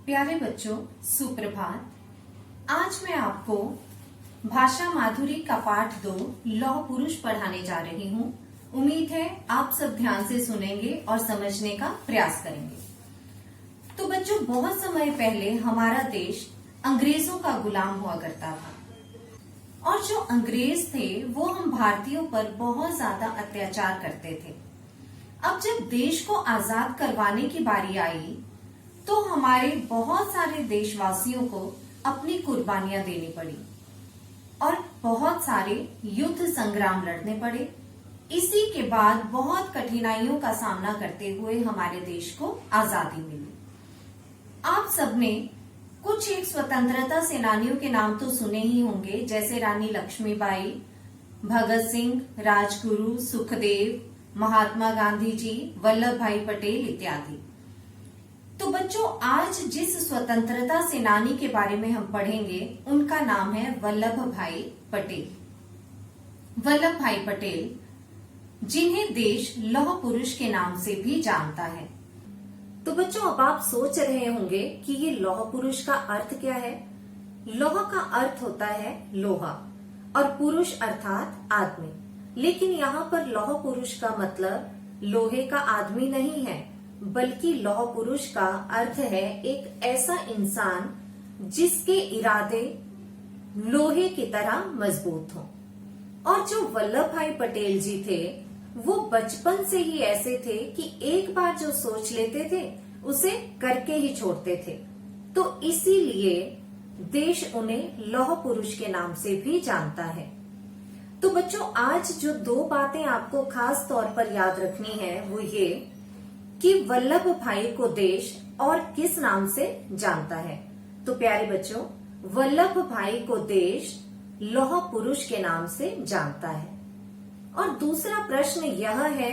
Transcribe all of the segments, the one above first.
प्यारे बच्चों, सुप्रभात। आज मैं आपको भाषा माधुरी का पाठ 2 लौह पुरुष पढ़ाने जा रही हूँ। उम्मीद है आप सब ध्यान से सुनेंगे और समझने का प्रयास करेंगे। तो बच्चों, बहुत समय पहले हमारा देश अंग्रेजों का गुलाम हुआ करता था और जो अंग्रेज थे वो हम भारतीयों पर बहुत ज्यादा अत्याचार करते थे। अब जब देश को आजाद करवाने की बारी आई तो हमारे बहुत सारे देशवासियों को अपनी कुर्बानियां देनी पड़ी और बहुत सारे युद्ध संग्राम लड़ने पड़े। इसी के बाद बहुत कठिनाइयों का सामना करते हुए हमारे देश को आजादी मिली। आप सबने कुछ एक स्वतंत्रता सेनानियों के नाम तो सुने ही होंगे, जैसे रानी लक्ष्मीबाई, भगत सिंह, राजगुरु, सुखदेव, महात्मा गांधी जी, वल्लभ भाई पटेल इत्यादि। तो बच्चों, आज जिस स्वतंत्रता सेनानी के बारे में हम पढ़ेंगे उनका नाम है वल्लभ भाई पटेल। वल्लभ भाई पटेल, जिन्हें देश लौह पुरुष के नाम से भी जानता है। तो बच्चों, अब आप सोच रहे होंगे कि ये लौह पुरुष का अर्थ क्या है। लौह का अर्थ होता है लोहा और पुरुष अर्थात आदमी। लेकिन यहाँ पर लौह पुरुष का मतलब लोहे का आदमी नहीं है, बल्कि लौह पुरुष का अर्थ है एक ऐसा इंसान जिसके इरादे लोहे की तरह मजबूत हों। और जो वल्लभ भाई पटेल जी थे वो बचपन से ही ऐसे थे कि एक बार जो सोच लेते थे उसे करके ही छोड़ते थे। तो इसीलिए देश उन्हें लौह पुरुष के नाम से भी जानता है। तो बच्चों, आज जो 2 बातें आपको खास तौर पर याद रखनी है वो ये कि वल्लभ भाई को देश और किस नाम से जानता है। तो प्यारे बच्चों, वल्लभ भाई को देश लौह पुरुष के नाम से जानता है। और दूसरा प्रश्न यह है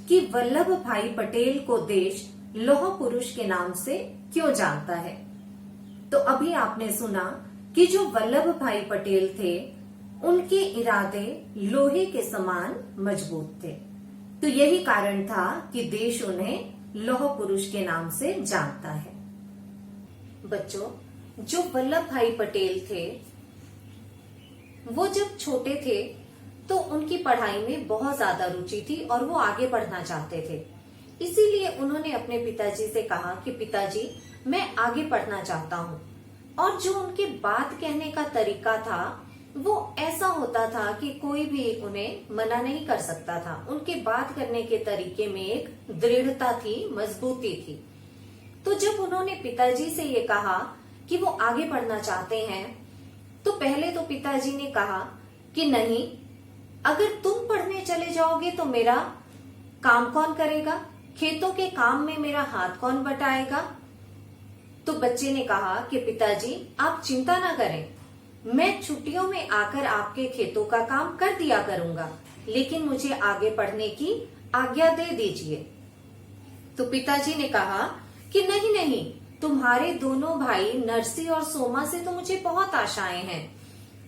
कि वल्लभ भाई पटेल को देश लौह पुरुष के नाम से क्यों जानता है। तो अभी आपने सुना कि जो वल्लभ भाई पटेल थे उनके इरादे लोहे के समान मजबूत थे। तो यही कारण था कि देश उन्हें लौह पुरुष के नाम से जानता है। बच्चों, जो वल्लभ भाई पटेल थे वो जब छोटे थे तो उनकी पढ़ाई में बहुत ज्यादा रुचि थी और वो आगे बढ़ना चाहते थे। इसीलिए उन्होंने अपने पिताजी से कहा कि पिताजी, मैं आगे पढ़ना चाहता हूँ। और जो उनके बात कहने का तरीका था वो ऐसा होता था कि कोई भी उन्हें मना नहीं कर सकता था। उनके बात करने के तरीके में एक दृढ़ता थी, मजबूती थी। तो जब उन्होंने पिताजी से ये कहा कि वो आगे बढ़ना चाहते हैं तो पहले तो पिताजी ने कहा कि नहीं, अगर तुम पढ़ने चले जाओगे तो मेरा काम कौन करेगा, खेतों के काम में मेरा हाथ कौन बटाएगा। तो बच्चे ने कहा कि पिताजी, आप चिंता ना करें, मैं छुट्टियों में आकर आपके खेतों का काम कर दिया करूंगा, लेकिन मुझे आगे पढ़ने की आज्ञा दे दीजिए। तो पिताजी ने कहा कि नहीं नहीं, तुम्हारे दोनों भाई नरसी और सोमा से तो मुझे बहुत आशाएं हैं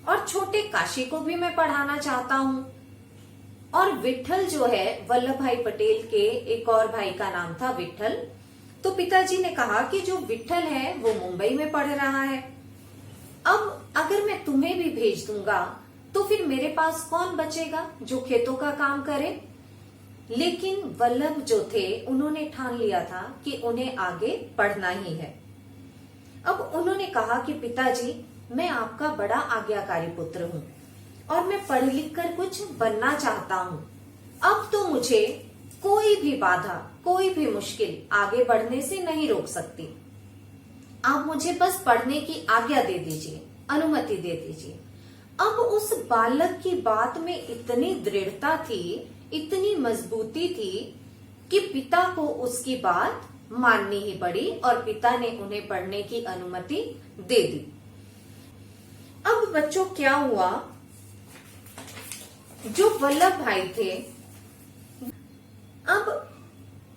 और छोटे काशी को भी मैं पढ़ाना चाहता हूँ। और विट्ठल जो है, वल्लभ भाई पटेल के एक और भाई का नाम था विट्ठल। तो पिताजी ने कहा कि जो विट्ठल है वो मुंबई में पढ़ रहा है। अब अगर मैं तुम्हें भी भेज दूंगा तो फिर मेरे पास कौन बचेगा जो खेतों का काम करे। लेकिन वल्लभ जो थे उन्होंने ठान लिया था कि उन्हें आगे पढ़ना ही है। अब उन्होंने कहा कि पिताजी, मैं आपका बड़ा आज्ञाकारी पुत्र हूँ और मैं पढ़ लिख कर कुछ बनना चाहता हूँ। अब तो मुझे कोई भी बाधा, कोई भी मुश्किल आगे बढ़ने से नहीं रोक सकती। आप मुझे बस पढ़ने की आज्ञा दे दीजिए, अनुमति दे दीजिए। अब उस बालक की बात में इतनी दृढ़ता थी, इतनी मजबूती थी कि पिता को उसकी बात माननी ही पड़ी और पिता ने उन्हें पढ़ने की अनुमति दे दी। अब बच्चों, क्या हुआ, जो वल्लभ भाई थे अब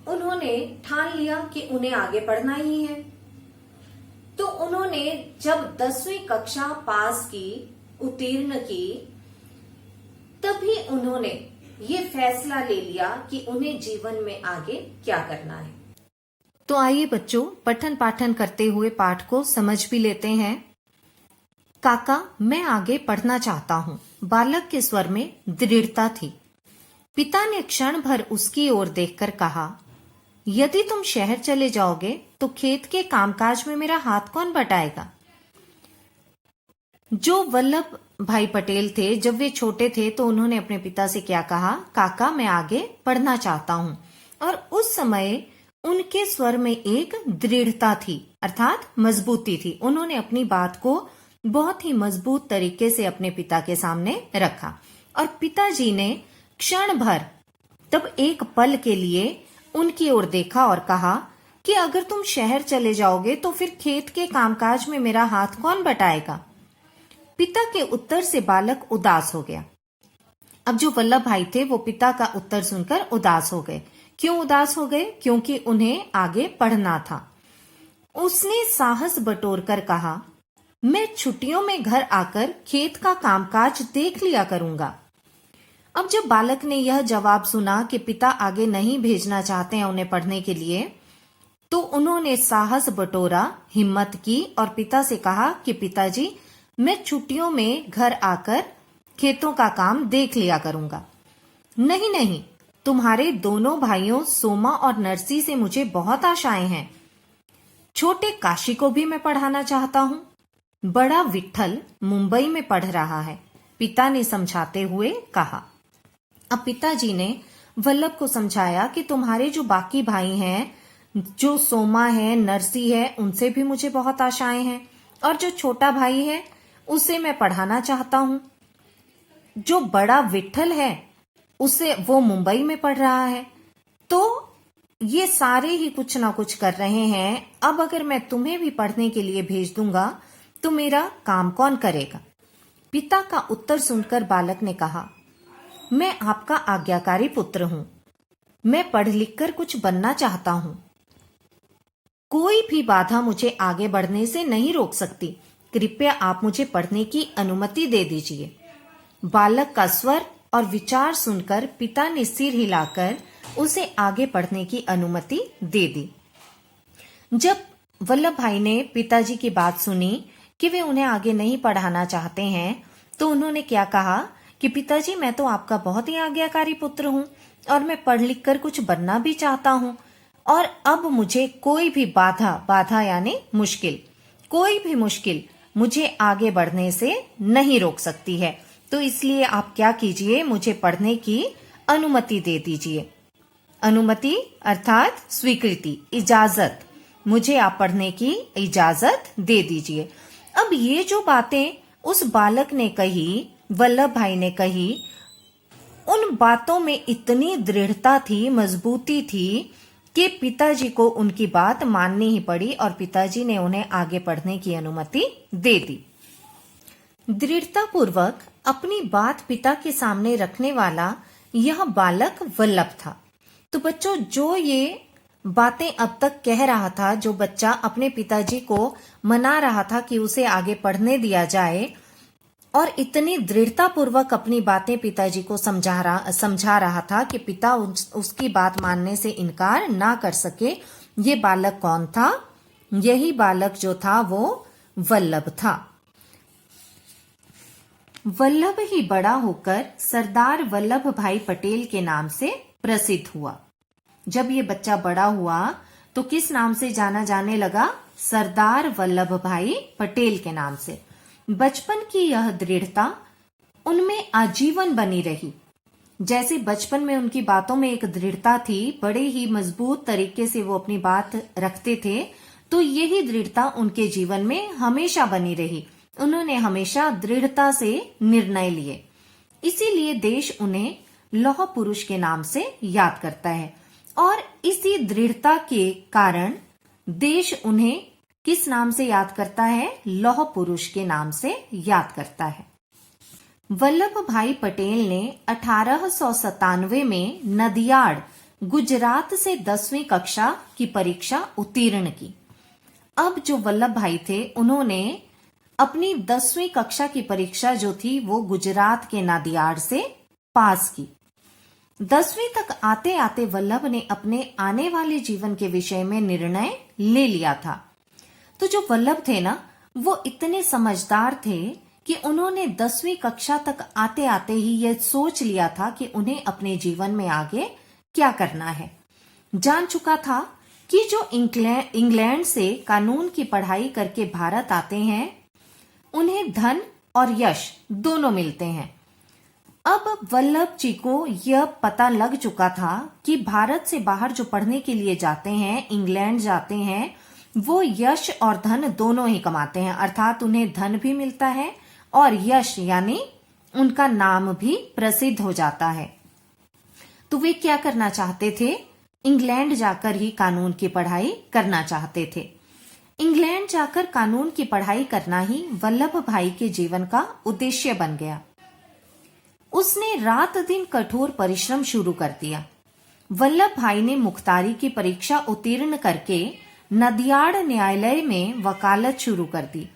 उन्होंने ठान लिया कि उन्हें आगे पढ़ना ही है। तो उन्होंने जब 10वीं कक्षा पास की, उत्तीर्ण की, तभी उन्होंने ये फैसला ले लिया कि उन्हें जीवन में आगे क्या करना है। तो आइए बच्चों, पठन पाठन करते हुए पाठ को समझ भी लेते हैं। काका, मैं आगे पढ़ना चाहता हूँ। बालक के स्वर में दृढ़ता थी। पिता ने क्षण भर उसकी ओर देखकर कहा, यदि तुम शहर चले जाओगे तो खेत के कामकाज में मेरा हाथ कौन बटाएगा? जो वल्लभ भाई पटेल थे, जब वे छोटे थे तो उन्होंने अपने पिता से क्या कहा? काका, मैं आगे पढ़ना चाहता हूँ। और उस समय उनके स्वर में एक दृढ़ता थी, अर्थात मजबूती थी। उन्होंने अपनी बात को बहुत ही मजबूत तरीके से अपने पिता के सामने रखा और पिताजी ने क्षण भर, तब एक पल के लिए उनकी ओर देखा और कहा कि अगर तुम शहर चले जाओगे तो फिर खेत के कामकाज में मेरा हाथ कौन बटाएगा? पिता के उत्तर से बालक उदास हो गया। अब जो वल्लभ भाई थे वो पिता का उत्तर सुनकर उदास हो गए। क्यों उदास हो गए? क्योंकि उन्हें आगे पढ़ना था। उसने साहस बटोरकर कहा, मैं छुट्टियों में घर आकर खेत का कामकाज देख लिया करूंगा। अब जब बालक ने यह जवाब सुना कि पिता आगे नहीं भेजना चाहते हैं उन्हें पढ़ने के लिए, तो उन्होंने साहस बटोरा, हिम्मत की और पिता से कहा कि पिताजी, मैं छुट्टियों में घर आकर खेतों का काम देख लिया करूंगा। नहीं नहीं, तुम्हारे दोनों भाइयों सोमा और नरसी से मुझे बहुत आशाएं हैं। छोटे काशी को भी मैं पढ़ाना चाहता हूं। बड़ा विट्ठल मुंबई में पढ़ रहा है, पिता ने समझाते हुए कहा। अब पिताजी ने वल्लभ को समझाया कि तुम्हारे जो बाकी भाई हैं, जो सोमा है, नरसी है, उनसे भी मुझे बहुत आशाएं हैं और जो छोटा भाई है उसे मैं पढ़ाना चाहता हूं। जो बड़ा विट्ठल है उसे वो मुंबई में पढ़ रहा है। तो ये सारे ही कुछ ना कुछ कर रहे हैं। अब अगर मैं तुम्हें भी पढ़ने के लिए भेज दूंगा तो मेरा काम कौन करेगा? पिता का उत्तर सुनकर बालक ने कहा, मैं आपका आज्ञाकारी पुत्र हूं। मैं पढ़ लिखकर कुछ बनना चाहता हूं। कोई भी बाधा मुझे आगे बढ़ने से नहीं रोक सकती। कृपया आप मुझे पढ़ने की अनुमति दे दीजिए। बालक का स्वर और विचार सुनकर पिता ने सिर हिलाकर उसे आगे पढ़ने की अनुमति दे दी। जब वल्लभ भाई ने पिताजी की बात सुनी कि वे उन्हें आगे नहीं पढ़ाना चाहते हैं, तो उन्होंने क्या कहा कि पिताजी, मैं तो आपका बहुत ही आज्ञाकारी पुत्र हूं और मैं पढ़ लिख कर कुछ बनना भी चाहता हूं और अब मुझे कोई भी बाधा यानी मुश्किल, कोई भी मुश्किल मुझे आगे बढ़ने से नहीं रोक सकती है। तो इसलिए आप क्या कीजिए, मुझे पढ़ने की अनुमति दे दीजिए। अनुमति अर्थात स्वीकृति, इजाजत। मुझे आप पढ़ने की इजाजत दे दीजिए। अब ये जो बातें उस बालक ने कही, वल्लभ भाई ने कही, उन बातों में इतनी दृढ़ता थी, मजबूती थी कि पिताजी को उनकी बात माननी ही पड़ी और पिताजी ने उन्हें आगे पढ़ने की अनुमति दे दी। दृढ़ता पूर्वक अपनी बात पिता के सामने रखने वाला यह बालक वल्लभ था। तो बच्चों, जो ये बातें अब तक कह रहा था, जो बच्चा अपने पिताजी को मना रहा था कि उसे आगे पढ़ने दिया जाए और इतनी दृढ़ता पूर्वक अपनी बातें पिताजी को समझा रहा था कि पिता उसकी बात मानने से इनकार ना कर सके, ये बालक कौन था? यही बालक जो था वो वल्लभ था। वल्लभ ही बड़ा होकर सरदार वल्लभ भाई पटेल के नाम से प्रसिद्ध हुआ। जब ये बच्चा बड़ा हुआ तो किस नाम से जाना जाने लगा? सरदार वल्लभ भाई पटेल के नाम से। बचपन की यह दृढ़ता उनमें आजीवन बनी रही। जैसे बचपन में उनकी बातों में एक दृढ़ता थी, बड़े ही मजबूत तरीके से वो अपनी बात रखते थे, तो यही दृढ़ता उनके जीवन में हमेशा बनी रही। उन्होंने हमेशा दृढ़ता से निर्णय लिए। इसीलिए देश उन्हें लौह पुरुष के नाम से याद करता है और इसी दृढ़ता के कारण देश उन्हें किस नाम से याद करता है? लौह पुरुष के नाम से याद करता है। वल्लभ भाई पटेल ने 1897 में नदियाड, गुजरात से 10वीं कक्षा की परीक्षा उत्तीर्ण की। अब जो वल्लभ भाई थे उन्होंने अपनी 10वीं कक्षा की परीक्षा जो थी वो गुजरात के नदियाड से पास की। 10वीं तक आते आते वल्लभ ने अपने आने वाले जीवन के विषय में निर्णय ले लिया था। तो जो वल्लभ थे ना, वो इतने समझदार थे कि उन्होंने 10वीं कक्षा तक आते आते ही यह सोच लिया था कि उन्हें अपने जीवन में आगे क्या करना है। जान चुका था कि जो इंग्लैंड से कानून की पढ़ाई करके भारत आते हैं, उन्हें धन और यश दोनों मिलते हैं। अब वल्लभ जी को यह पता लग चुका था कि भारत से बाहर जो पढ़ने के लिए जाते हैं, इंग्लैंड जाते हैं, वो यश और धन दोनों ही कमाते हैं, अर्थात उन्हें धन भी मिलता है और यश यानी उनका नाम भी प्रसिद्ध हो जाता है। तो वे क्या करना चाहते थे? इंग्लैंड जाकर ही कानून की पढ़ाई करना चाहते थे। इंग्लैंड जाकर कानून की पढ़ाई करना ही वल्लभ भाई के जीवन का उद्देश्य बन गया। उसने रात दिन कठोर परिश्रम शुरू कर दिया। वल्लभ भाई ने मुख्तारी की परीक्षा उत्तीर्ण करके नदियाड़ न्यायालय में वकालत शुरू कर दी।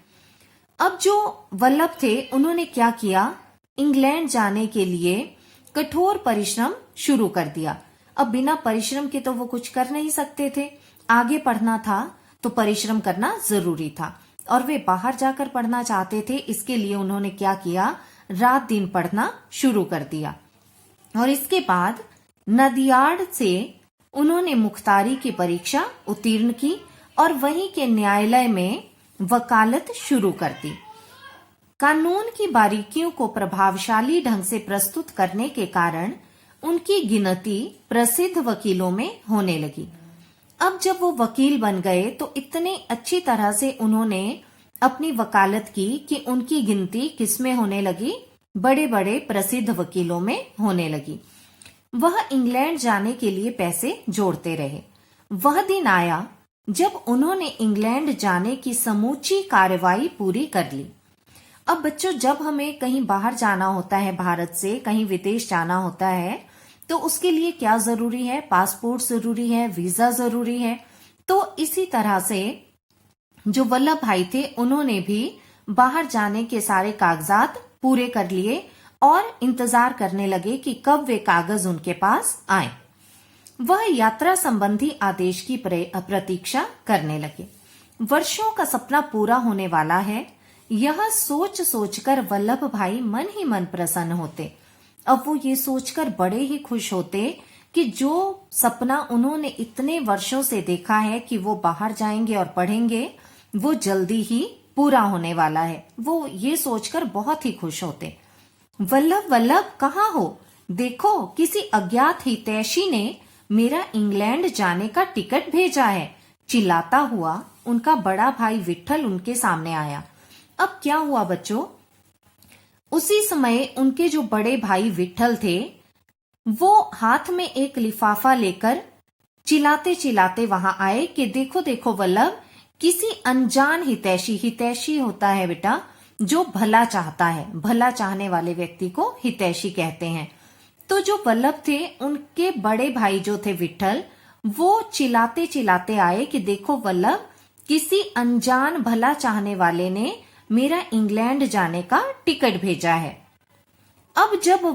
अब जो वल्लभ थे, उन्होंने क्या किया? इंग्लैंड जाने के लिए कठोर परिश्रम शुरू कर दिया। अब बिना परिश्रम के तो वो कुछ कर नहीं सकते थे। आगे पढ़ना था तो परिश्रम करना जरूरी था और वे बाहर जाकर पढ़ना चाहते थे। इसके लिए उन्होंने क्या किया? रात दिन पढ़ना शुरू कर दिया और इसके बाद नदियाड़ से उन्होंने मुख्तारी की परीक्षा उत्तीर्ण की और वहीं के न्यायालय में वकालत शुरू कर दी। कानून की बारीकियों को प्रभावशाली ढंग से प्रस्तुत करने के कारण उनकी गिनती प्रसिद्ध वकीलों में होने लगी। अब जब वो वकील बन गए तो इतने अच्छी तरह से उन्होंने अपनी वकालत की कि उनकी गिनती किसमें होने लगी? बड़े बड़े प्रसिद्ध वकीलों में होने लगी। वह इंग्लैंड जाने के लिए पैसे जोड़ते रहे। वह दिन आया जब उन्होंने इंग्लैंड जाने की समूची कार्रवाई पूरी कर ली। अब बच्चों, जब हमें कहीं बाहर जाना होता है, भारत से कहीं विदेश जाना होता है, तो उसके लिए क्या जरूरी है? पासपोर्ट जरूरी है, वीजा जरूरी है। तो इसी तरह से जो वल्लभ भाई थे, उन्होंने भी बाहर जाने के सारे कागजात पूरे कर लिए और इंतजार करने लगे कि कब वे कागज उनके पास आए। वह यात्रा संबंधी आदेश की प्रतीक्षा करने लगे। वर्षों का सपना पूरा होने वाला है, यह सोच सोचकर वल्लभ भाई मन ही मन प्रसन्न होते। अब वो ये सोचकर बड़े ही खुश होते कि जो सपना उन्होंने इतने वर्षों से देखा है कि वो बाहर जाएंगे और पढ़ेंगे, वो जल्दी ही पूरा होने वाला है। वो ये सोचकर बहुत ही खुश होते। वल्लभ वल्लभ कहाँ हो? देखो, किसी अज्ञात हितैषी ने मेरा इंग्लैंड जाने का टिकट भेजा है। चिल्लाता हुआ उनका बड़ा भाई विट्ठल उनके सामने आया। अब क्या हुआ बच्चों? उसी समय उनके जो बड़े भाई विट्ठल थे, वो हाथ में एक लिफाफा लेकर चिल्लाते चिल्लाते वहां आए कि देखो देखो वल्लभ, किसी अनजान हितैषी होता है बेटा, जो भला चाहता है। भला चाहने वाले व्यक्ति को हितैषी कहते हैं। तो जो वल्लभ थे, उनके बड़े भाई जो थे विट्ठल, वो चिल्लाते चिल्लाते आए कि देखो वल्लभ, किसी अनजान भला चाहने वाले ने मेरा इंग्लैंड जाने का टिकट भेजा है। अब जब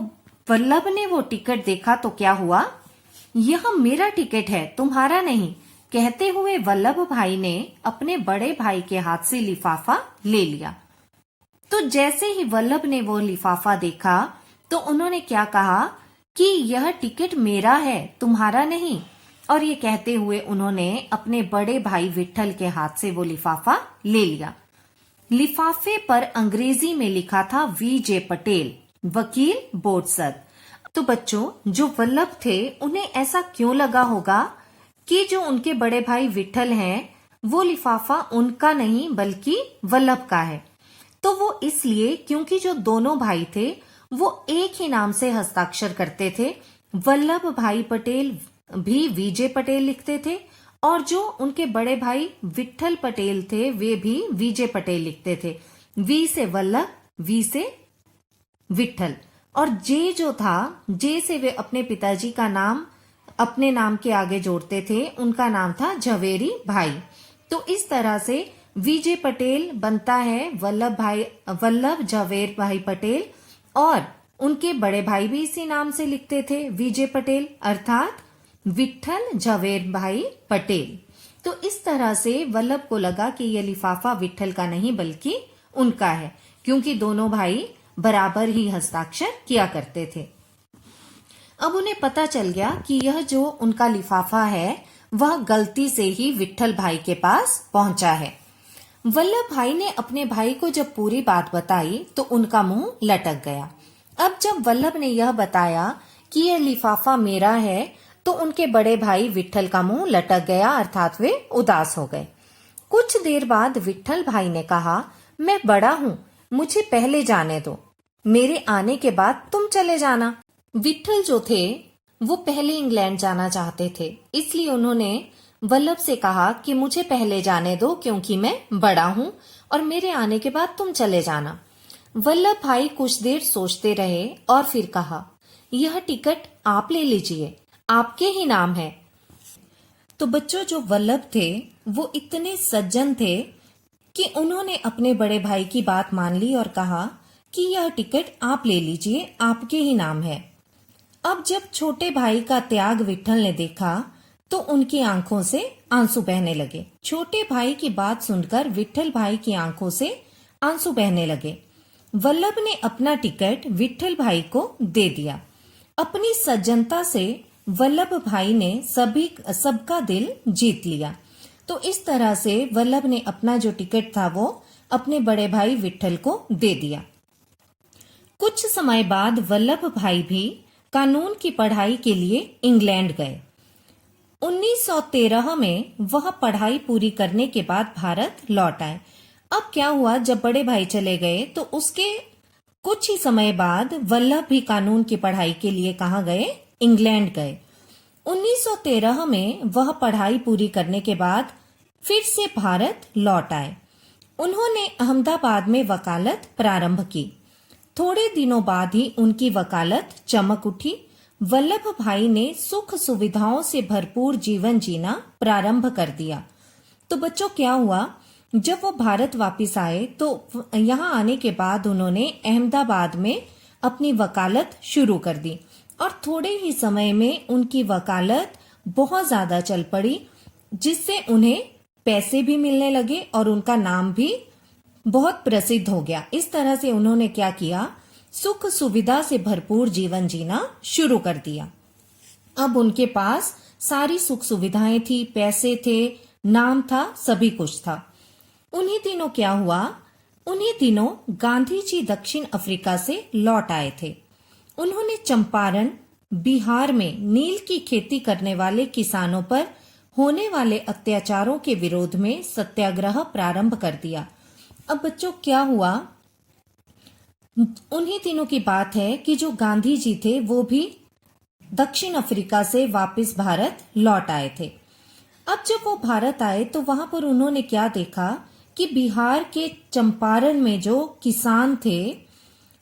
वल्लभ ने वो टिकट देखा तो क्या हुआ? यह मेरा टिकट है, तुम्हारा नहीं, कहते हुए वल्लभ भाई ने अपने बड़े भाई के हाथ से लिफाफा ले लिया। तो जैसे ही वल्लभ ने वो लिफाफा देखा तो उन्होंने क्या कहा कि यह टिकट मेरा है, तुम्हारा नहीं। और ये कहते हुए उन्होंने अपने बड़े भाई विट्ठल के हाथ से वो लिफाफा ले लिया। लिफाफे पर अंग्रेजी में लिखा था वीजे पटेल, वकील बोर्डसर। तो बच्चों, जो वल्लभ थे, उन्हें ऐसा क्यों लगा होगा कि जो उनके बड़े भाई विट्ठल हैं, वो लिफाफा उनका नहीं बल्कि वल्लभ का है। तो वो इसलिए क्योंकि जो दोनों भाई थे वो एक ही नाम से हस्ताक्षर करते थे। वल्लभ भाई पटेल भी वीजे पटेल लिखते थे और जो उनके बड़े भाई विट्ठल पटेल थे, वे भी वीजे पटेल लिखते थे। वी से वल्लभ, वी से विट्ठल, और जे जो था, जे से वे अपने पिताजी का नाम अपने नाम के आगे जोड़ते थे। उनका नाम था झवेरी भाई। तो इस तरह से वीजे पटेल बनता है वल्लभ झवेर भाई पटेल, और उनके बड़े भाई भी इसी नाम से लिखते थे, विजय पटेल, अर्थात विट्ठल झवेर भाई पटेल। तो इस तरह से वल्लभ को लगा कि यह लिफाफा विट्ठल का नहीं बल्कि उनका है, क्योंकि दोनों भाई बराबर ही हस्ताक्षर किया करते थे। अब उन्हें पता चल गया कि यह जो उनका लिफाफा है वह गलती से ही विट्ठल भाई के पास पहुंचा है। वल्लभ भाई ने अपने भाई को जब पूरी बात बताई तो उनका मुंह लटक गया। अब जब वल्लभ ने यह बताया कि यह लिफाफा मेरा है तो उनके बड़े भाई विट्ठल का मुंह लटक गया, अर्थात वे उदास हो गए। कुछ देर बाद विट्ठल भाई ने कहा, मैं बड़ा हूँ, मुझे पहले जाने दो, मेरे आने के बाद तुम चले जाना। विट्ठल जो थे वो पहले इंग्लैंड जाना चाहते थे, इसलिए उन्होंने वल्लभ से कहा कि मुझे पहले जाने दो क्योंकि मैं बड़ा हूँ और मेरे आने के बाद तुम चले जाना। वल्लभ भाई कुछ देर सोचते रहे और फिर कहा, यह टिकट आप ले लीजिए, आपके ही नाम है। तो बच्चों, जो वल्लभ थे वो इतने सज्जन थे कि उन्होंने अपने बड़े भाई की बात मान ली और कहा कि यह टिकट आप ले लीजिए, आपके ही नाम है। अब जब छोटे भाई का त्याग विट्ठल ने देखा तो उनकी आंखों से आंसू बहने लगे। छोटे भाई की बात सुनकर विट्ठल भाई की आंखों से आंसू बहने लगे। वल्लभ ने अपना टिकट विट्ठल भाई को दे दिया। अपनी सज्जनता से वल्लभ भाई ने सबका दिल जीत लिया। तो इस तरह से वल्लभ ने अपना जो टिकट था वो अपने बड़े भाई विट्ठल को दे दिया। कुछ समय बाद वल्लभ भाई भी कानून की पढ़ाई के लिए इंग्लैंड गए। 1913 में वह पढ़ाई पूरी करने के बाद भारत लौट आए। अब क्या हुआ, जब बड़े भाई चले गए तो उसके कुछ ही समय बाद वल्लभ भी कानून की पढ़ाई के लिए कहाँ गए? इंग्लैंड गए। 1913 में वह पढ़ाई पूरी करने के बाद फिर से भारत लौट आए। उन्होंने अहमदाबाद में वकालत प्रारंभ की। थोड़े दिनों बाद ही उनकी वकालत चमक उठी। वल्लभ भाई ने सुख सुविधाओं से भरपूर जीवन जीना प्रारंभ कर दिया। तो बच्चों, क्या हुआ, जब वो भारत वापस आए तो यहाँ आने के बाद उन्होंने अहमदाबाद में अपनी वकालत शुरू कर दी और थोड़े ही समय में उनकी वकालत बहुत ज्यादा चल पड़ी, जिससे उन्हें पैसे भी मिलने लगे और उनका नाम भी बहुत प्रसिद्ध हो गया। इस तरह से उन्होंने क्या किया, सुख सुविधा से भरपूर जीवन जीना शुरू कर दिया। अब उनके पास सारी सुख सुविधाएं थी, पैसे थे, नाम था, सभी कुछ था। उन्हीं दिनों क्या हुआ, उन्हीं दिनों गांधी जी दक्षिण अफ्रीका से लौट आए थे। उन्होंने चंपारण, बिहार में नील की खेती करने वाले किसानों पर होने वाले अत्याचारों के विरोध में सत्याग्रह प्रारंभ कर दिया। अब बच्चों, क्या हुआ, उन्हीं दिनों की बात है कि जो गांधी जी थे वो भी दक्षिण अफ्रीका से वापस भारत लौट आए थे। अब जब वो भारत आए तो वहां पर उन्होंने क्या देखा कि बिहार के चंपारण में जो किसान थे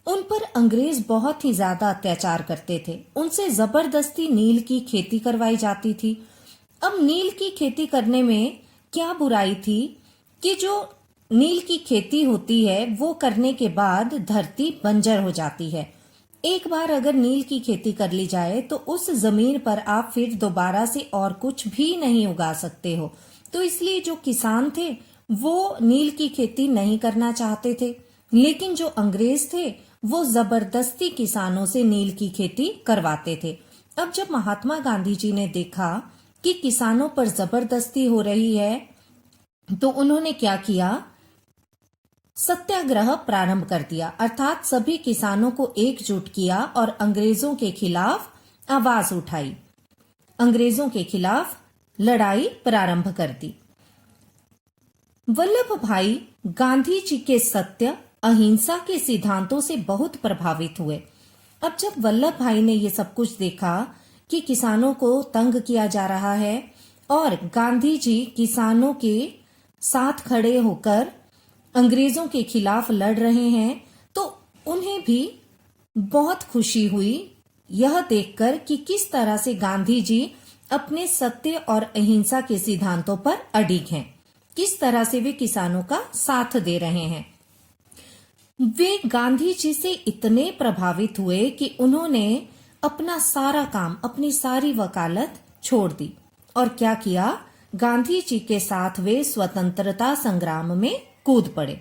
उन पर अंग्रेज बहुत ही ज्यादा अत्याचार करते थे। उनसे जबरदस्ती नील की खेती करवाई जाती थी। अब नील की खेती करने में क्या बुराई थी कि जो नील की खेती होती है वो करने के बाद धरती बंजर हो जाती है। एक बार अगर नील की खेती कर ली जाए तो उस जमीन पर आप फिर दोबारा से और कुछ भी नहीं उगा सकते हो। तो इसलिए जो किसान थे वो नील की खेती नहीं करना चाहते थे, लेकिन जो अंग्रेज थे वो जबरदस्ती किसानों से नील की खेती करवाते थे। अब जब महात्मा गांधी जी ने देखा कि किसानों पर जबरदस्ती हो रही है तो उन्होंने क्या किया, सत्याग्रह प्रारंभ कर दिया, अर्थात सभी किसानों को एकजुट किया और अंग्रेजों के खिलाफ आवाज उठाई, अंग्रेजों के खिलाफ लड़ाई प्रारंभ कर दी। वल्लभ भाई गांधी जी के सत्य अहिंसा के सिद्धांतों से बहुत प्रभावित हुए। अब जब वल्लभ भाई ने ये सब कुछ देखा कि किसानों को तंग किया जा रहा है और गांधी जी किसानों के साथ खड़े होकर अंग्रेजों के खिलाफ लड़ रहे हैं, तो उन्हें भी बहुत खुशी हुई यह देखकर कि किस तरह से गांधी जी अपने सत्य और अहिंसा के सिद्धांतों पर अडिग हैं, किस तरह से वे किसानों का साथ दे रहे हैं। वे गांधी जी से इतने प्रभावित हुए कि उन्होंने अपना सारा काम, अपनी सारी वकालत छोड़ दी और क्या किया, गांधी जी के साथ वे स्वतंत्रता संग्राम में कूद पड़े।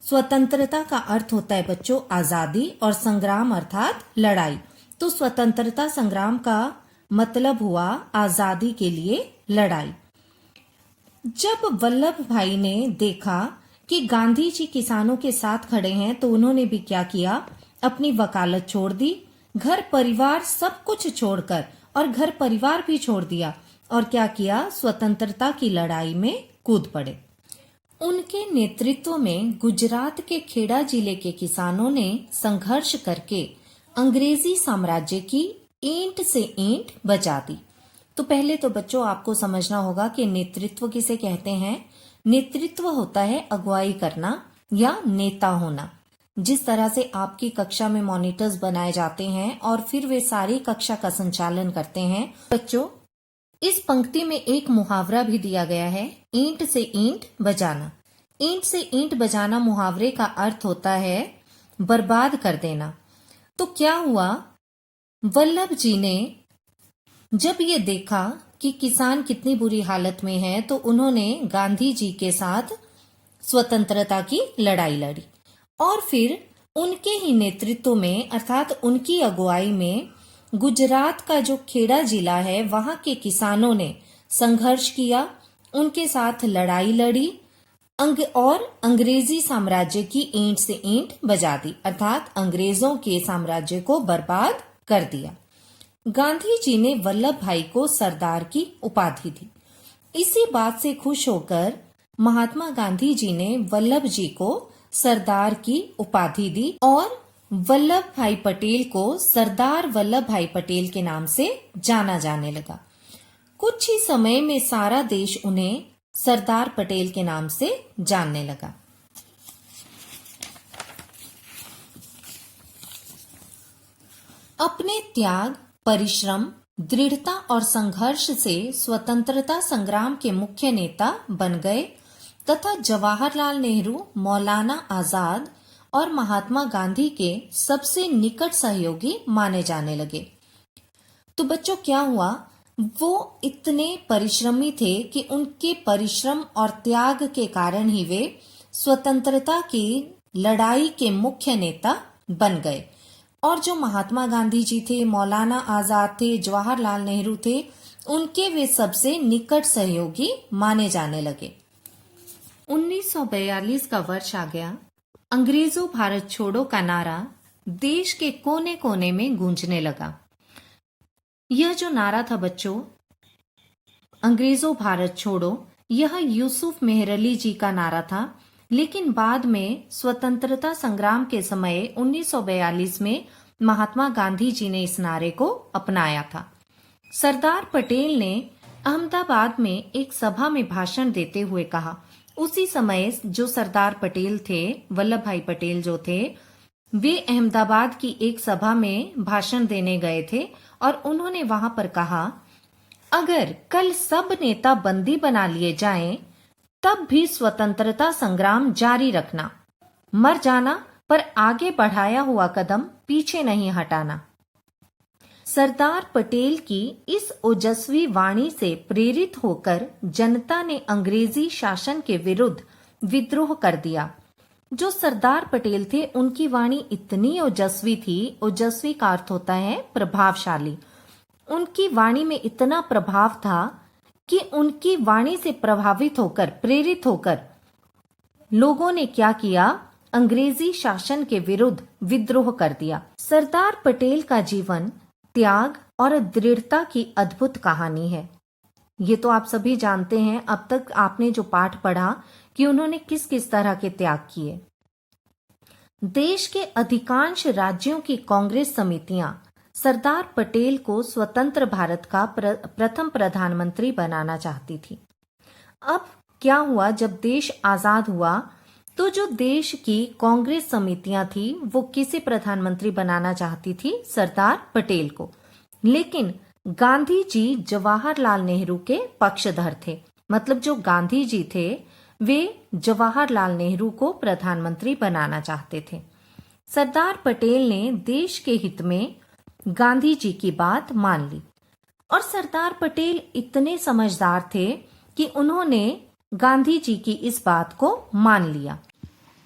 स्वतंत्रता का अर्थ होता है बच्चों आजादी और संग्राम अर्थात लड़ाई। तो स्वतंत्रता संग्राम का मतलब हुआ आजादी के लिए लड़ाई। जब वल्लभ भाई ने देखा कि गांधी जी किसानों के साथ खड़े हैं तो उन्होंने भी क्या किया, अपनी वकालत छोड़ दी, घर परिवार सब कुछ छोड़कर, और घर परिवार भी छोड़ दिया और क्या किया, स्वतंत्रता की लड़ाई में कूद पड़े। उनके नेतृत्व में गुजरात के खेड़ा जिले के किसानों ने संघर्ष करके अंग्रेजी साम्राज्य की ईंट से ईंट बचा दी। तो पहले तो बच्चों आपको समझना होगा कि नेतृत्व किसे कहते हैं। नेतृत्व होता है अगुवाई करना या नेता होना। जिस तरह से आपकी कक्षा में मॉनिटर्स बनाए जाते हैं और फिर वे सारी कक्षा का संचालन करते हैं। बच्चों इस पंक्ति में एक मुहावरा भी दिया गया है, ईंट से ईंट बजाना। ईंट से ईंट बजाना मुहावरे का अर्थ होता है बर्बाद कर देना। तो क्या हुआ, वल्लभ जी ने जब ये देखा कि किसान कितनी बुरी हालत में है तो उन्होंने गांधी जी के साथ स्वतंत्रता की लड़ाई लड़ी और फिर उनके ही नेतृत्व में अर्थात उनकी अगुवाई में गुजरात का जो खेड़ा जिला है वहां के किसानों ने संघर्ष किया, उनके साथ लड़ाई लड़ी और अंग्रेजी साम्राज्य की ईंट से ईंट बजा दी अर्थात अंग्रेजों के साम्राज्य को बर्बाद कर दिया। गांधी जी ने वल्लभ भाई को सरदार की उपाधि दी। इसी बात से खुश होकर महात्मा गांधी जी ने वल्लभ जी को सरदार की उपाधि दी और वल्लभ भाई पटेल को सरदार वल्लभ भाई पटेल के नाम से जाना जाने लगा। कुछ ही समय में सारा देश उन्हें सरदार पटेल के नाम से जानने लगा। अपने त्याग, परिश्रम, दृढ़ता और संघर्ष से स्वतंत्रता संग्राम के मुख्य नेता बन गए तथा जवाहरलाल नेहरू, मौलाना आजाद और महात्मा गांधी के सबसे निकट सहयोगी माने जाने लगे। तो बच्चों क्या हुआ, वो इतने परिश्रमी थे कि उनके परिश्रम और त्याग के कारण ही वे स्वतंत्रता की लड़ाई के मुख्य नेता बन गए। और जो महात्मा गांधी जी थे, मौलाना आजाद थे, जवाहरलाल नेहरू थे, उनके वे सबसे निकट सहयोगी माने जाने लगे। 1942 का वर्ष आ गया। अंग्रेजों भारत छोड़ो का नारा देश के कोने कोने में गूंजने लगा। यह जो नारा था बच्चों, अंग्रेजों भारत छोड़ो, यह यूसुफ मेहरली जी का नारा था। लेकिन बाद में स्वतंत्रता संग्राम के समय 1942 में महात्मा गांधी जी ने इस नारे को अपनाया था। सरदार पटेल ने अहमदाबाद में एक सभा में भाषण देते हुए कहा, उसी समय जो सरदार पटेल थे, वल्लभ भाई पटेल जो थे, वे अहमदाबाद की एक सभा में भाषण देने गए थे और उन्होंने वहां पर कहा, अगर कल सब नेता बंदी बना लिए जाएं, तब भी स्वतंत्रता संग्राम जारी रखना, मर जाना पर आगे बढ़ाया हुआ कदम पीछे नहीं हटाना। सरदार पटेल की इस ओजस्वी वाणी से प्रेरित होकर जनता ने अंग्रेजी शासन के विरुद्ध विद्रोह कर दिया। जो सरदार पटेल थे उनकी वाणी इतनी ओजस्वी थी, ओजस्वी का अर्थ होता है प्रभावशाली। उनकी वाणी में इतना प्रभाव था कि उनकी वाणी से प्रभावित होकर, प्रेरित होकर लोगों ने क्या किया, अंग्रेजी शासन के विरुद्ध विद्रोह कर दिया। सरदार पटेल का जीवन त्याग और दृढ़ता की अद्भुत कहानी है। ये तो आप सभी जानते हैं, अब तक आपने जो पाठ पढ़ा कि उन्होंने किस किस तरह के त्याग किए। देश के अधिकांश राज्यों की कांग्रेस समितियां सरदार पटेल को स्वतंत्र भारत का प्रथम प्रधानमंत्री बनाना चाहती थी। अब क्या हुआ, जब देश आजाद हुआ तो जो देश की कांग्रेस समितियां थी वो किसे प्रधानमंत्री बनाना चाहती थी, सरदार पटेल को। लेकिन गांधी जी जवाहरलाल नेहरू के पक्षधर थे। मतलब जो गांधी जी थे वे जवाहरलाल नेहरू को प्रधानमंत्री बनाना चाहते थे। सरदार पटेल ने देश के हित में गांधी जी की बात मान ली और सरदार पटेल इतने समझदार थे कि उन्होंने गांधी जी की इस बात को मान लिया।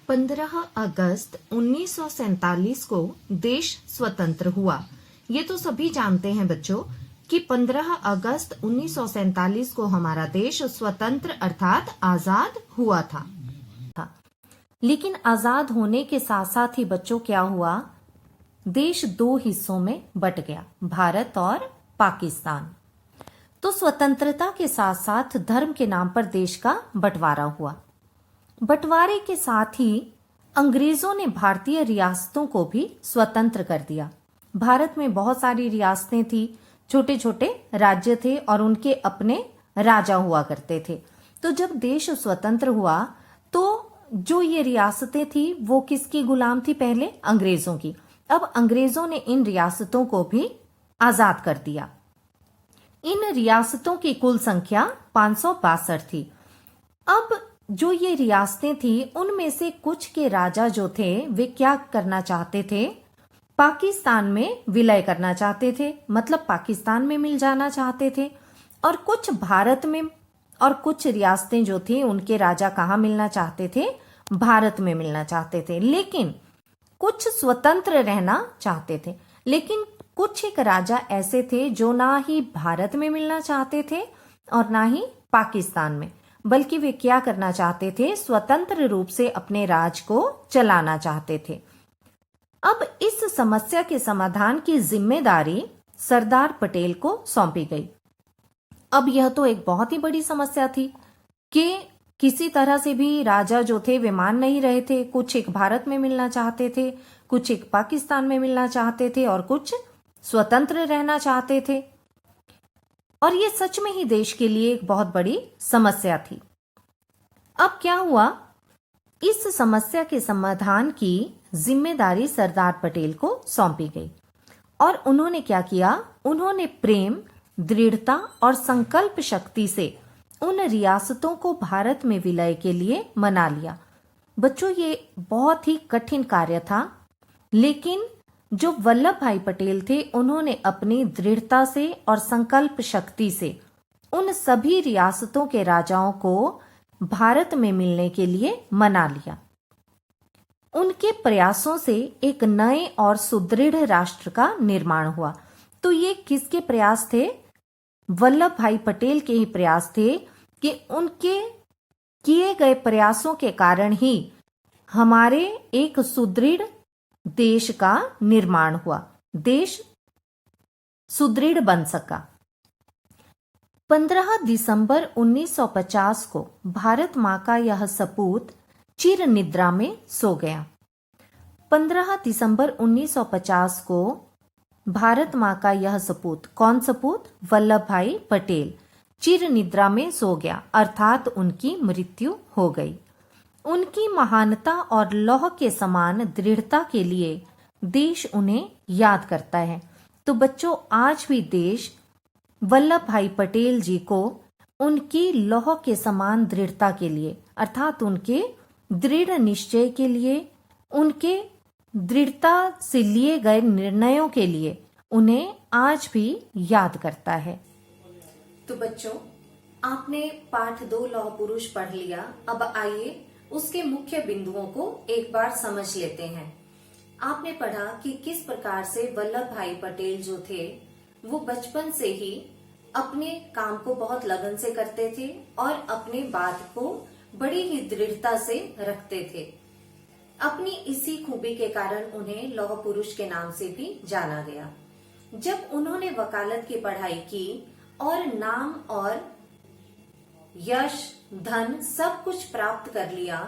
15 अगस्त 1947 को देश स्वतंत्र हुआ। ये तो सभी जानते हैं बच्चों कि 15 अगस्त 1947 को हमारा देश स्वतंत्र अर्थात आजाद हुआ था। लेकिन आजाद होने के साथ साथ ही बच्चों क्या हुआ, देश दो हिस्सों में बट गया, भारत और पाकिस्तान। तो स्वतंत्रता के साथ साथ धर्म के नाम पर देश का बंटवारा हुआ। बंटवारे के साथ ही अंग्रेजों ने भारतीय रियासतों को भी स्वतंत्र कर दिया। भारत में बहुत सारी रियासतें थी, छोटे छोटे राज्य थे और उनके अपने राजा हुआ करते थे। तो जब देश स्वतंत्र हुआ तो जो ये रियासतें थी वो किसकी गुलाम थी, पहले अंग्रेजों की। अब अंग्रेजों ने इन रियासतों को भी आजाद कर दिया। इन रियासतों की कुल संख्या 562 थी। अब जो ये रियासतें थी उनमें से कुछ के राजा जो थे वे क्या करना चाहते थे, पाकिस्तान में विलय करना चाहते थे, मतलब पाकिस्तान में मिल जाना चाहते थे। और कुछ भारत में, और कुछ रियासतें जो थी उनके राजा कहाँ मिलना चाहते थे, भारत में मिलना चाहते थे। लेकिन कुछ स्वतंत्र रहना चाहते थे। लेकिन कुछ एक राजा ऐसे थे जो ना ही भारत में मिलना चाहते थे और ना ही पाकिस्तान में, बल्कि वे क्या करना चाहते थे, स्वतंत्र रूप से अपने राज को चलाना चाहते थे। अब इस समस्या के समाधान की जिम्मेदारी सरदार पटेल को सौंपी गई। अब यह तो एक बहुत ही बड़ी समस्या थी कि किसी तरह से भी राजा जो थे वे मान नहीं रहे थे। कुछ एक भारत में मिलना चाहते थे, कुछ एक पाकिस्तान में मिलना चाहते थे और कुछ स्वतंत्र रहना चाहते थे। और ये सच में ही देश के लिए एक बहुत बड़ी समस्या थी। अब क्या हुआ, इस समस्या के समाधान की जिम्मेदारी सरदार पटेल को सौंपी गई और उन्होंने क्या किया, उन्होंने प्रेम, दृढ़ता और संकल्प शक्ति से उन रियासतों को भारत में विलय के लिए मना लिया। बच्चों ये बहुत ही कठिन कार्य था, लेकिन जो वल्लभ भाई पटेल थे उन्होंने अपनी दृढ़ता से और संकल्प शक्ति से उन सभी रियासतों के राजाओं को भारत में मिलने के लिए मना लिया। उनके प्रयासों से एक नए और सुदृढ़ राष्ट्र का निर्माण हुआ। तो ये किसके प्रयास थे, वल्लभ भाई पटेल के ही प्रयास थे कि उनके किए गए प्रयासों के कारण ही हमारे एक सुदृढ़ देश का निर्माण हुआ, देश सुदृढ़ बन सका। 15 दिसंबर 1950 को भारत मां का यह सपूत चिर निद्रा में सो गया। 15 दिसंबर 1950 को भारत मां का यह सपूत, कौन सपूत, वल्लभ भाई पटेल, चिर निद्रा में सो गया, अर्थात उनकी मृत्यु हो गई। उनकी महानता और लौह के समान दृढ़ता के लिए देश उन्हें याद करता है। तो बच्चों आज भी देश वल्लभ भाई पटेल जी को उनकी लौह के समान दृढ़ता के लिए, अर्थात उनके दृढ़ निश्चय के लिए, उनके दृढ़ता से लिए गए निर्णयों के लिए उन्हें आज भी याद करता है। तो बच्चों आपने पाठ 2 लौह पुरुष पढ़ लिया। अब आइए उसके मुख्य बिंदुओं को एक बार समझ लेते हैं। आपने पढ़ा कि किस प्रकार से वल्लभ भाई पटेल जो थे वो बचपन से ही अपने काम को बहुत लगन से करते थे और अपने बात को बड़ी ही दृढ़ता से रखते थे। अपनी इसी खूबी के कारण उन्हें लौह पुरुष के नाम से भी जाना गया। जब उन्होंने वकालत की पढ़ाई की और नाम और यश, धन सब कुछ प्राप्त कर लिया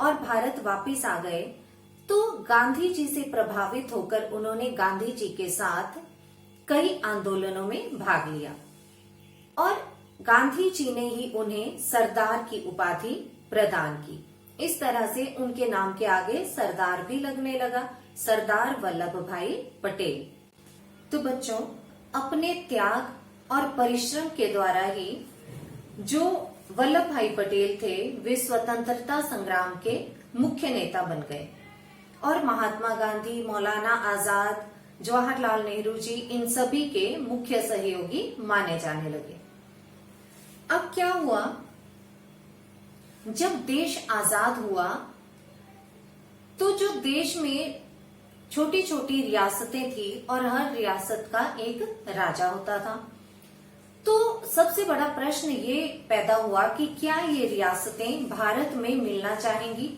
और भारत वापस आ गए, तो गांधी जी से प्रभावित होकर उन्होंने गांधी जी के साथ कई आंदोलनों में भाग लिया और गांधी जी ने ही उन्हें सरदार की उपाधि प्रदान की। इस तरह से उनके नाम के आगे सरदार भी लगने लगा, सरदार वल्लभ भाई पटेल। तो बच्चों अपने त्याग और परिश्रम के द्वारा ही जो वल्लभ भाई पटेल थे वे स्वतंत्रता संग्राम के मुख्य नेता बन गए और महात्मा गांधी, मौलाना आजाद, जवाहरलाल नेहरू जी इन सभी के मुख्य सहयोगी माने जाने लगे। अब क्या हुआ, जब देश आजाद हुआ तो जो देश में छोटी छोटी रियासतें थी और हर रियासत का एक राजा होता था, तो सबसे बड़ा प्रश्न ये पैदा हुआ कि क्या ये रियासतें भारत में मिलना चाहेंगी।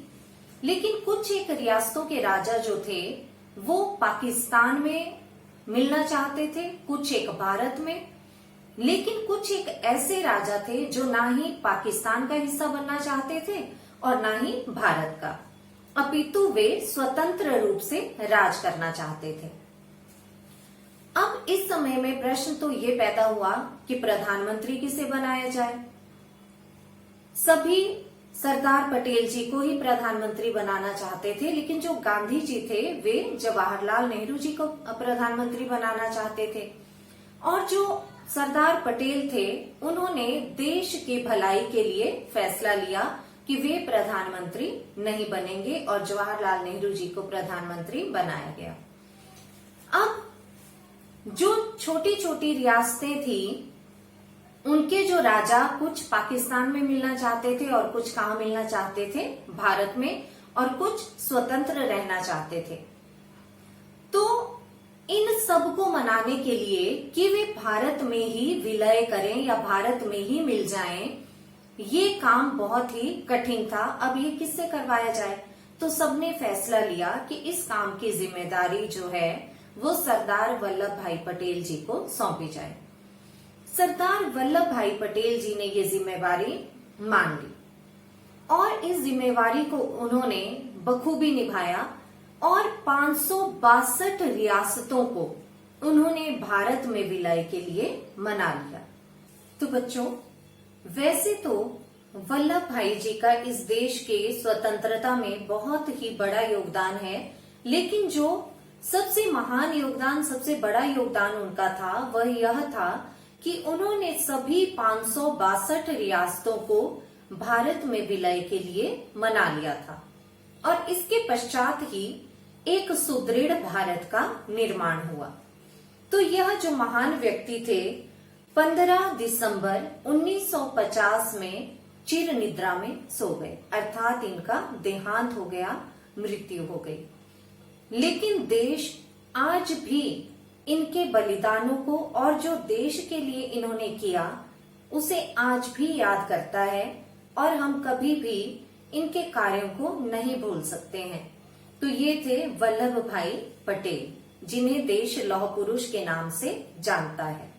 लेकिन कुछ एक रियासतों के राजा जो थे वो पाकिस्तान में मिलना चाहते थे, कुछ एक भारत में। लेकिन कुछ एक ऐसे राजा थे जो ना ही पाकिस्तान का हिस्सा बनना चाहते थे और ना ही भारत का, अपितु वे स्वतंत्र रूप से राज करना चाहते थे। अब इस समय में प्रश्न तो ये पैदा हुआ कि प्रधानमंत्री किसे बनाया जाए। सभी सरदार पटेल जी को ही प्रधानमंत्री बनाना चाहते थे, लेकिन जो गांधी जी थे वे जवाहरलाल नेहरू जी को प्रधानमंत्री बनाना चाहते थे। और जो सरदार पटेल थे उन्होंने देश की भलाई के लिए फैसला लिया कि वे प्रधानमंत्री नहीं बनेंगे और जवाहरलाल नेहरू जी को प्रधानमंत्री बनाया गया। अब जो छोटी छोटी रियासतें थी उनके जो राजा कुछ पाकिस्तान में मिलना चाहते थे और कुछ कहाँ मिलना चाहते थे, भारत में, और कुछ स्वतंत्र रहना चाहते थे। तो इन सबको मनाने के लिए कि वे भारत में ही विलय करें या भारत में ही मिल जाएं, ये काम बहुत ही कठिन था। अब ये किससे करवाया जाए, तो सबने फैसला लिया कि इस काम की जिम्मेदारी जो है वो सरदार वल्लभ भाई पटेल जी को सौंपी जाए। सरदार वल्लभ भाई पटेल जी ने ये जिम्मेवारी मान ली और इस जिम्मेवारी को उन्होंने बखूबी निभाया और 562 रियासतों को उन्होंने भारत में विलय के लिए मना लिया। तो बच्चों, वैसे तो वल्लभ भाई जी का इस देश के स्वतंत्रता में बहुत ही बड़ा योगदान है, लेकिन जो सबसे महान योगदान, सबसे बड़ा योगदान उनका था वह यह था कि उन्होंने सभी 562 रियासतों को भारत में विलय के लिए मना लिया था और इसके पश्चात ही एक सुदृढ़ भारत का निर्माण हुआ। तो यह जो महान व्यक्ति थे 15 दिसंबर 1950 में चिर निद्रा में सो गए, अर्थात इनका देहांत हो गया, मृत्यु हो गई। लेकिन देश आज भी इनके बलिदानों को और जो देश के लिए इन्होंने किया उसे आज भी याद करता है और हम कभी भी इनके कार्यों को नहीं भूल सकते हैं। तो ये थे वल्लभ भाई पटेल, जिन्हें देश लौह पुरुष के नाम से जानता है।